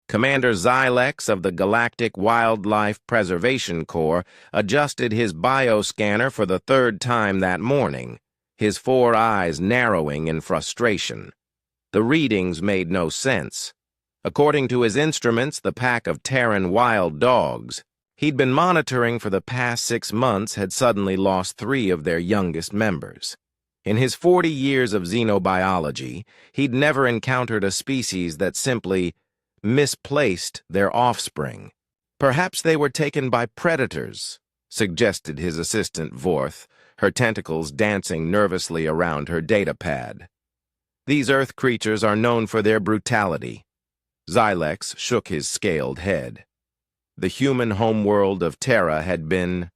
Commander Xylex of the Galactic Wildlife Preservation Corps adjusted his bioscanner for the third time that morning, his 4 eyes narrowing in frustration. The readings made no sense. According to his instruments, the pack of Terran wild dogs he'd been monitoring for the past 6 months had suddenly lost 3 of their youngest members. In his 40 years of xenobiology, he'd never encountered a species that simply misplaced their offspring. Perhaps they were taken by predators, suggested his assistant Vorth, her tentacles dancing nervously around her data pad. These Earth creatures are known for their brutality. Xylex shook his scaled head. The human homeworld of Terra had been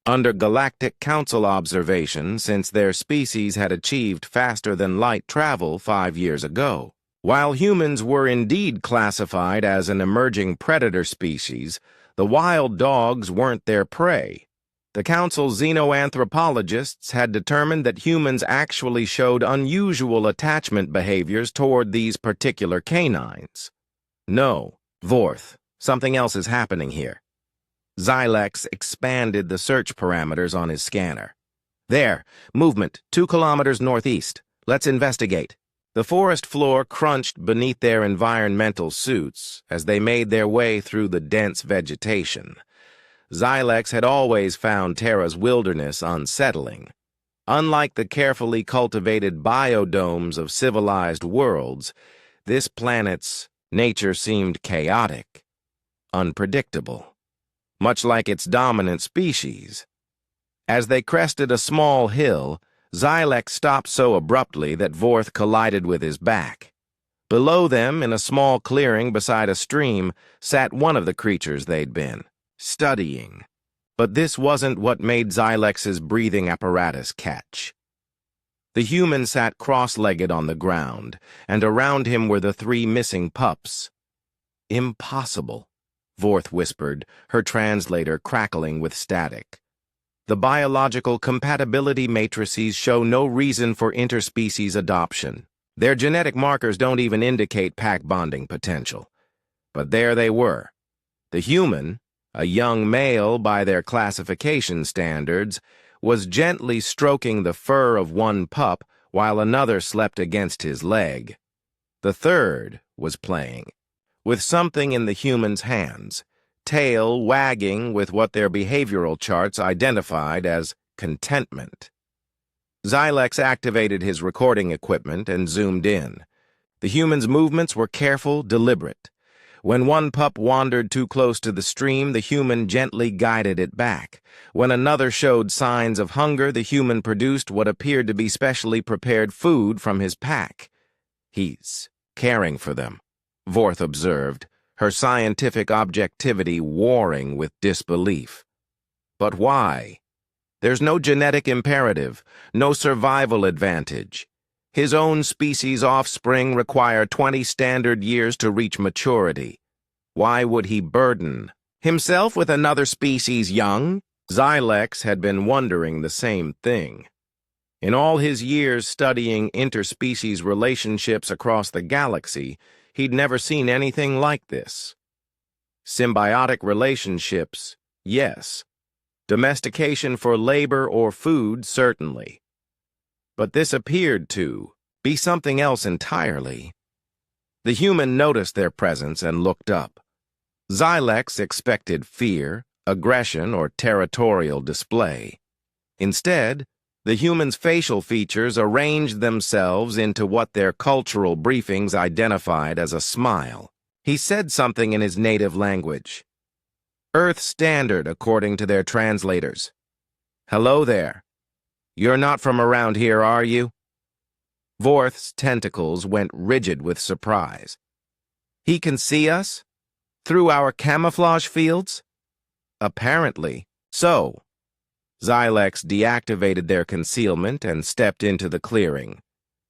under Galactic Council observation since their species had achieved faster-than-light travel 5 years ago. While humans were indeed classified as an emerging predator species, the wild dogs weren't their prey. The Council's xenoanthropologists had determined that humans actually showed unusual attachment behaviors toward these particular canines. No, Vorth, something else is happening here. Xylex expanded the search parameters on his scanner. There, movement 2 kilometers northeast. Let's investigate. The forest floor crunched beneath their environmental suits as they made their way through the dense vegetation. Xylex had always found Terra's wilderness unsettling. Unlike the carefully cultivated biodomes of civilized worlds, this planet's nature seemed chaotic, unpredictable, much like its dominant species. As they crested a small hill, Xylex stopped so abruptly that Vorth collided with his back. Below them, in a small clearing beside a stream, sat one of the creatures they'd been studying. But this wasn't what made Xylex's breathing apparatus catch. The human sat cross-legged on the ground, and around him were the 3 missing pups. Impossible, Vorth whispered, her translator crackling with static. The biological compatibility matrices show no reason for interspecies adoption. Their genetic markers don't even indicate pack bonding potential. But there they were. The human, a young male by their classification standards, was gently stroking the fur of one pup while another slept against his leg. The third was playing with something in the human's hands, tail wagging with what their behavioral charts identified as contentment. Xylex activated his recording equipment and zoomed in. The human's movements were careful, deliberate. When one pup wandered too close to the stream, the human gently guided it back. When another showed signs of hunger, the human produced what appeared to be specially prepared food from his pack. He's caring for them, Vorth observed, her scientific objectivity warring with disbelief. But why? There's no genetic imperative, no survival advantage. His own species' offspring require 20 standard years to reach maturity. Why would he burden himself with another species young? Xylex had been wondering the same thing. In all his years studying interspecies relationships across the galaxy, he'd never seen anything like this. Symbiotic relationships, yes. Domestication for labor or food, certainly. But this appeared to be something else entirely. The human noticed their presence and looked up. Xylex expected fear, aggression, or territorial display. Instead, the human's facial features arranged themselves into what their cultural briefings identified as a smile. He said something in his native language. Earth Standard, according to their translators. Hello there. You're not from around here, are you? Vorth's tentacles went rigid with surprise. He can see us? Through our camouflage fields? Apparently so. Xylex deactivated their concealment and stepped into the clearing.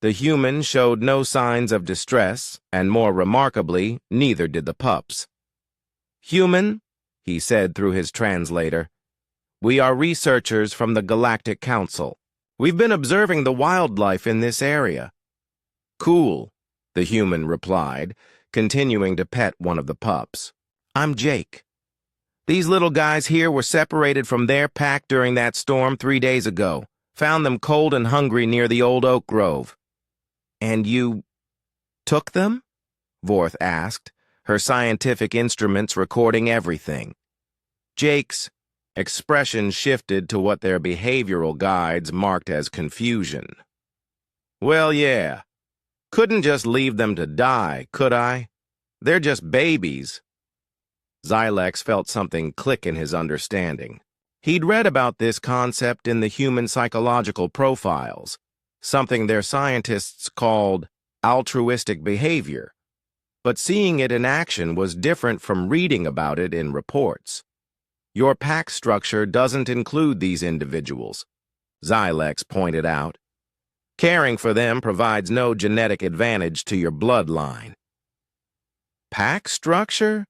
The human showed no signs of distress, and more remarkably, neither did the pups. Human, he said through his translator, we are researchers from the Galactic Council. We've been observing the wildlife in this area. Cool, the human replied, continuing to pet one of the pups. "I'm Jake. These little guys here were separated from their pack during that storm 3 days ago. Found them cold and hungry near the old oak grove." "And you took them?" Vorth asked, her scientific instruments recording everything. Jake's expression shifted to what their behavioral guides marked as confusion. "Well, yeah. Couldn't just leave them to die, could I? They're just babies." Xylex felt something click in his understanding. He'd read about this concept in the human psychological profiles, something their scientists called altruistic behavior. But seeing it in action was different from reading about it in reports. "Your pack structure doesn't include these individuals," Xylex pointed out. "Caring for them provides no genetic advantage to your bloodline." "Pack structure?"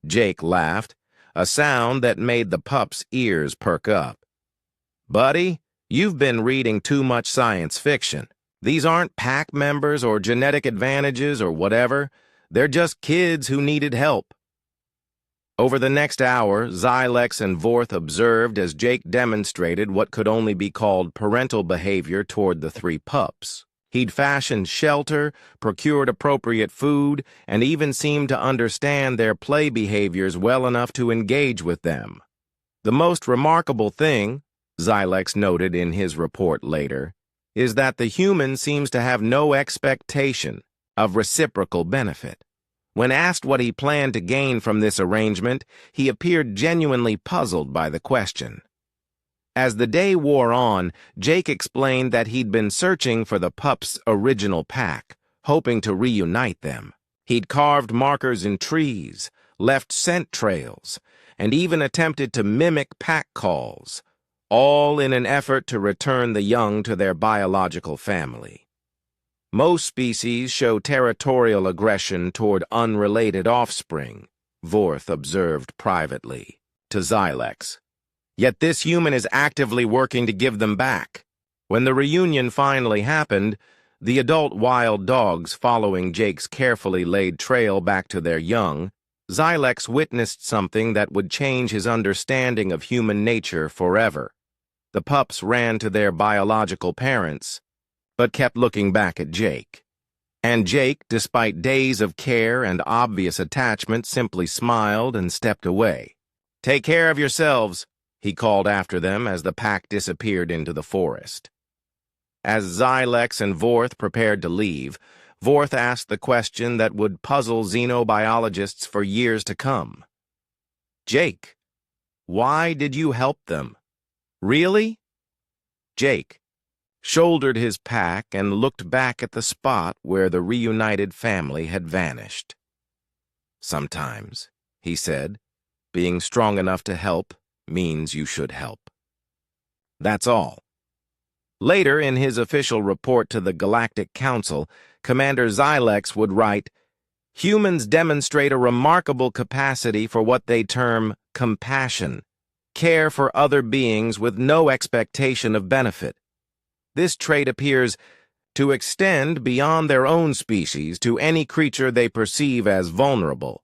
Jake laughed, a sound that made the pup's ears perk up. "Buddy, you've been reading too much science fiction. These aren't pack members or genetic advantages or whatever. They're just kids who needed help." Over the next hour, Xylex and Vorth observed as Jake demonstrated what could only be called parental behavior toward the three pups. He'd fashioned shelter, procured appropriate food, and even seemed to understand their play behaviors well enough to engage with them. The most remarkable thing, Xylex noted in his report later, is that the human seems to have no expectation of reciprocal benefit. When asked what he planned to gain from this arrangement, he appeared genuinely puzzled by the question. As the day wore on, Jake explained that he'd been searching for the pups' original pack, hoping to reunite them. He'd carved markers in trees, left scent trails, and even attempted to mimic pack calls, all in an effort to return the young to their biological family. Most species show territorial aggression toward unrelated offspring, Vorth observed privately to Xylex. Yet this human is actively working to give them back. When the reunion finally happened, the adult wild dogs following Jake's carefully laid trail back to their young, Xylex witnessed something that would change his understanding of human nature forever. The pups ran to their biological parents, but kept looking back at Jake. And Jake, despite days of care and obvious attachment, simply smiled and stepped away. "Take care of yourselves," he called after them as the pack disappeared into the forest. As Xylex and Vorth prepared to leave, Vorth asked the question that would puzzle xenobiologists for years to come. "Jake, why did you help them? Really?" Jake shouldered his pack and looked back at the spot where the reunited family had vanished. "Sometimes," he said, "being strong enough to help means you should help. That's all." Later, in his official report to the Galactic Council, Commander Xylex would write, "Humans demonstrate a remarkable capacity for what they term compassion, care for other beings with no expectation of benefit. This trait appears to extend beyond their own species to any creature they perceive as vulnerable.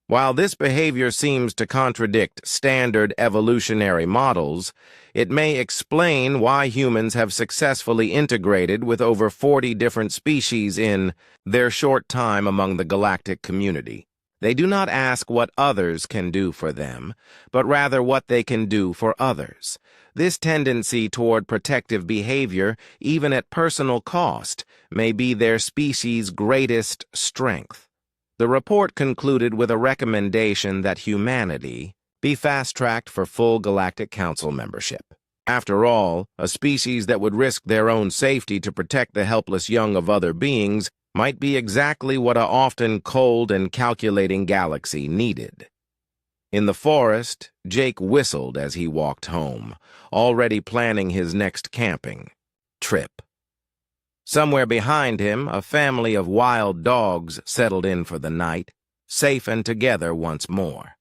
While this behavior seems to contradict standard evolutionary models, it may explain why humans have successfully integrated with over 40 different species in their short time among the galactic community. They do not ask what others can do for them, but rather what they can do for others. This tendency toward protective behavior, even at personal cost, may be their species' greatest strength. The report concluded with a recommendation that humanity be fast-tracked for full Galactic Council membership. After all, a species that would risk their own safety to protect the helpless young of other beings might be exactly what a often cold and calculating galaxy needed. In the forest, Jake whistled as he walked home, already planning his next camping trip. Somewhere behind him, a family of wild dogs settled in for the night, safe and together once more.